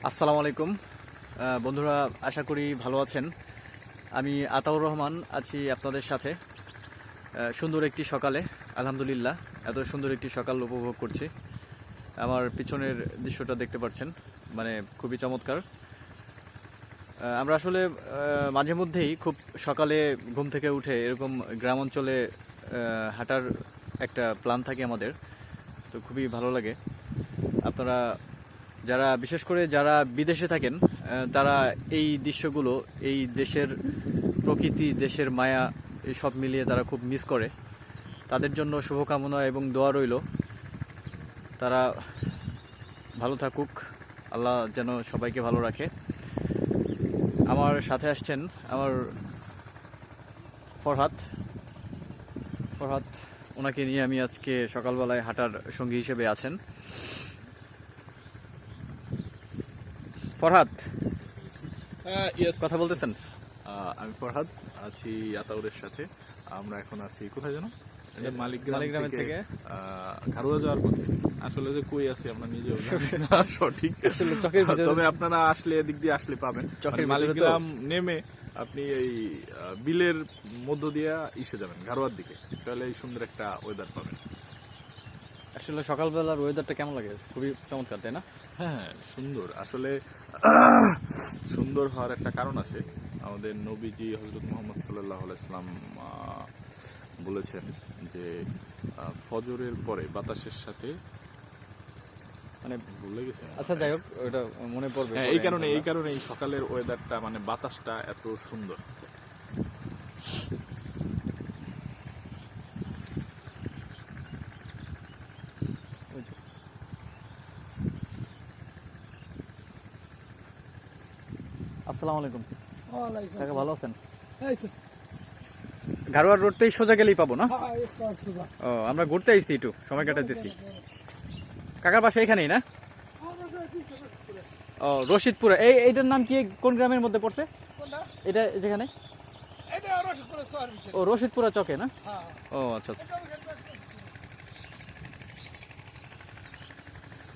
আসসালামু আলাইকুম বন্ধুরা, আশা করি ভালো আছেন। আমি আতাউর রহমান আছি আপনাদের সাথে। সুন্দর একটি সকালে আলহামদুলিল্লাহ, এত সুন্দর একটি সকাল উপভোগ করছি। আমার পিছনের দৃশ্যটা দেখতে পাচ্ছেন, মানে খুবই চমৎকার। আমরা আসলে মাঝে মধ্যেই খুব সকালে ঘুম থেকে উঠে এরকম গ্রাম অঞ্চলে হাঁটার একটা প্ল্যান থাকে আমাদের, তো খুবই ভালো লাগে। আপনারা বিশেষ করে যারা বিদেশে থাকেন, তারা এই দৃশ্যগুলো, এই দেশের প্রকৃতি, দেশের মায়া, এই সব মিলিয়ে তারা খুব মিস করে। তাদের জন্য শুভকামনা এবং দোয়া রইল, তারা ভালো থাকুক, আল্লাহ যেন সবাইকে ভালো রাখে। আমার সাথে আসছেন আমার ফরহাদ। ওনাকে নিয়ে আমি আজকে সকালবেলায় হাঁটার সঙ্গী হিসেবে আছেন। ফরহাদ, কথা বলতেছেন? আমি ফরহাদ আছি আতাউরের সাথে। আমরা এখন আছি কোথায় যেন, মালিকগ্রাম থেকে ঘাড়ুয়া যাওয়ার পথে। আসলে যে কই আছি আমরা নিজেও জানি না সঠিক, তবে আপনারা আসলে এদিক দিয়ে আসলে পাবেন। মালিকগ্রাম নেমে আপনি এই বিলের মধ্য দিয়ে ইসে যাবেন ঘাড়ুয়ার দিকে, তাহলে এই সুন্দর একটা ওয়েদার পাবেন। আসলে সকালবেলার ওয়েদারটা কেমন লাগে? খুবই চমৎকার, তাই না? হ্যাঁ, সুন্দর। আসলে সুন্দর হওয়ার একটা কারণ আছে। আমাদের নবীজি হযরত মুহাম্মদ সাল্লাল্লাহু আলাইহি সাল্লাম বলেছেন যে ফজরের পরে বাতাসের সাথে, মানে ভুলে গেছে। আচ্ছা, যাই হোক, ওটা মনে পড়বে। হ্যাঁ, এই কারণে এই সকালের ওয়েদারটা, মানে বাতাসটা এত সুন্দর। আসসালামু আলাইকুম। ওয়ালাইকুম কাকা, ভালো আছেন? এই তো ঘাড়ুয়ার রোডটাই সোজা গেলেই পাবো না? হ্যাঁ, একটু আসতে দাও। ও, আমরা ঘুরতে আইছি, একটু সময় কাটাতেছি। কাকার বাসা এখানেই না? ও, রশিদপুরে। এইটার নাম কি? কোন গ্রামের মধ্যে পড়ছে কোনটা? এটা? যেখানে এটা রসপুরের শহর ভিতরে। ও, রশিদপুরা চকে না? হ্যাঁ, ও আচ্ছা আচ্ছা। এটা